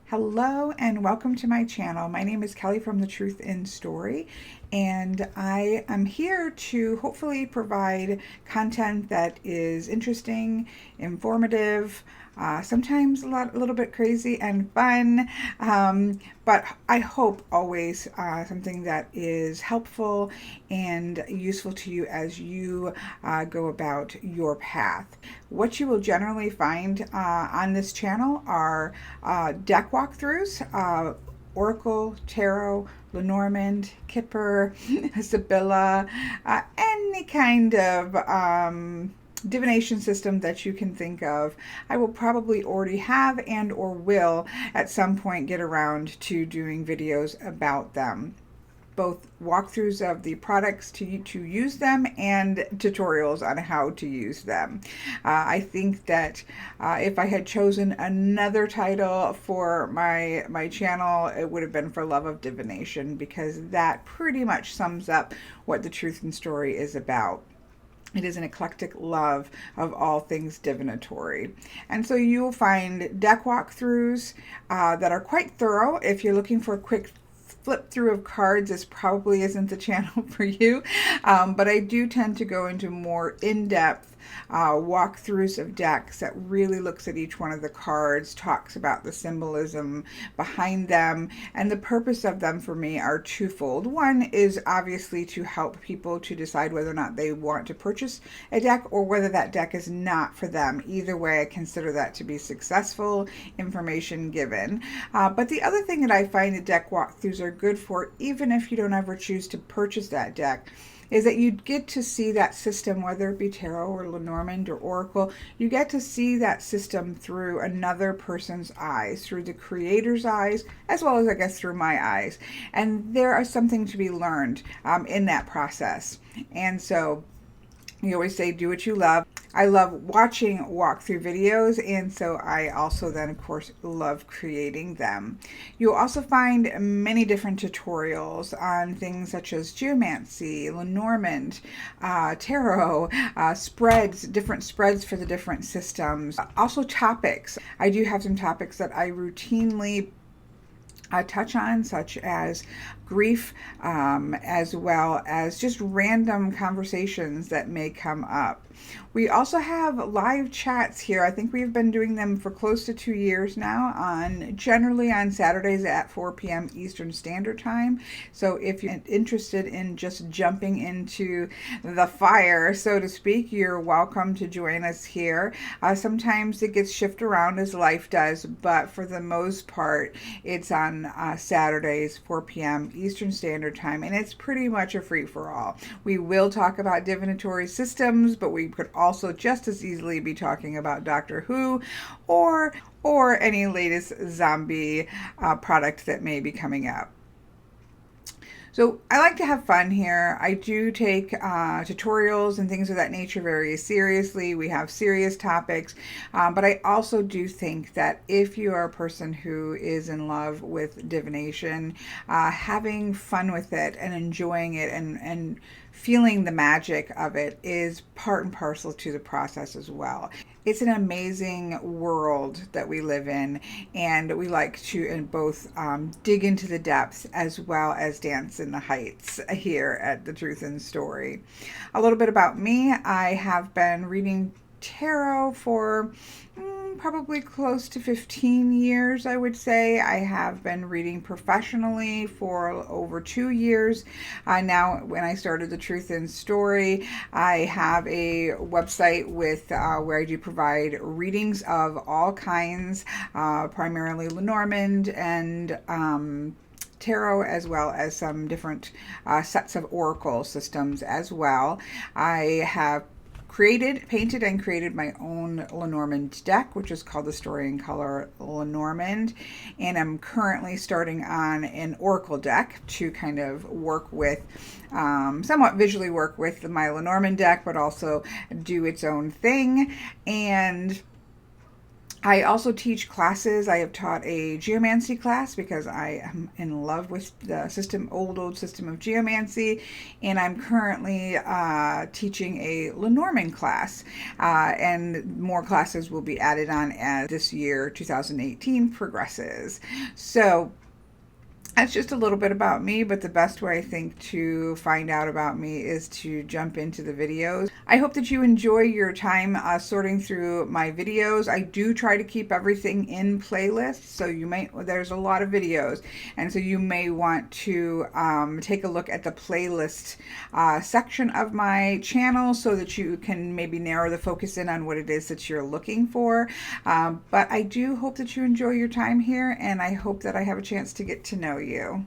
Hello and welcome to my channel. My name is Kelly from The Truth in Story, and I am here to hopefully provide content that is interesting, informative, sometimes a little bit crazy and fun, but I hope always something that is helpful and useful to you as you go about your path. What you will generally find on this channel are deck walkthroughs, Oracle, Tarot, Lenormand, Kipper, Sibylla, any kind of divination system that you can think of. I will probably already have and or will at some point get around to doing videos about them, both walkthroughs of the products to use them and tutorials on how to use them. I think that if I had chosen another title for my channel, it would have been For Love of Divination, because that pretty much sums up what The Truth in Story is about. It is an eclectic love of all things divinatory. And so you'll find deck walkthroughs that are quite thorough. If you're looking for a quick flip through of cards, this probably isn't the channel for you, but I do tend to go into more in-depth walkthroughs of decks that really looks at each one of the cards, talks about the symbolism behind them, and the purpose of them for me are twofold. One is obviously to help people to decide whether or not they want to purchase a deck or whether that deck is not for them. Either way, I consider that to be successful information given. But the other thing that I find that deck walkthroughs are good for, even if you don't ever choose to purchase that deck, is that you get to see that system, whether it be Tarot or Lenormand or Oracle, you get to see that system through another person's eyes, through the creator's eyes, as well as, I guess, through my eyes. And there is something to be learned in that process. And so you always say, do what you love. I love watching walkthrough videos, and so I also then, of course, love creating them. You'll also find many different tutorials on things such as geomancy, Lenormand, tarot, spreads, different spreads for the different systems. Also topics. I do have some topics that I routinely touch on, such as grief, as well as just random conversations that may come up. We also have live chats here. I think we've been doing them for close to 2 years now, generally on Saturdays at 4 p.m. Eastern Standard Time. So if you're interested in just jumping into the fire, so to speak, you're welcome to join us here. Sometimes it gets shifted around as life does, but for the most part, it's on Saturdays, 4 p.m. Eastern Standard Time, and it's pretty much a free-for-all. We will talk about divinatory systems, but we could also just as easily be talking about Doctor Who or any latest zombie product that may be coming up. So I like to have fun here. I do take tutorials and things of that nature very seriously. We have serious topics, but I also do think that if you are a person who is in love with divination, having fun with it and enjoying it and feeling the magic of it is part and parcel to the process as well. It's an amazing world that we live in, and we like to both dig into the depths as well as dance in the heights here at The Truth in Story. A little bit about me. I have been reading tarot for probably close to 15 years, I would say. I have been reading professionally for over 2 years. Now, when I started The Truth in Story, I have a website with where I do provide readings of all kinds, primarily Lenormand and tarot, as well as some different sets of oracle systems as well. I have painted and created my own Lenormand deck, which is called the Story in Color Lenormand, and I'm currently starting on an Oracle deck to kind of work with, somewhat visually work with my Lenormand deck, but also do its own thing. And I also teach classes. I have taught a geomancy class because I am in love with the old system of geomancy, and I'm currently teaching a Lenormand class, and more classes will be added on as this year, 2018, progresses. So that's just a little bit about me, but the best way I think to find out about me is to jump into the videos. I hope that you enjoy your time sorting through my videos. I do try to keep everything in playlists, so there's a lot of videos, and so you may want to take a look at the playlist section of my channel so that you can maybe narrow the focus in on what it is that you're looking for. But I do hope that you enjoy your time here, and I hope that I have a chance to get to know you.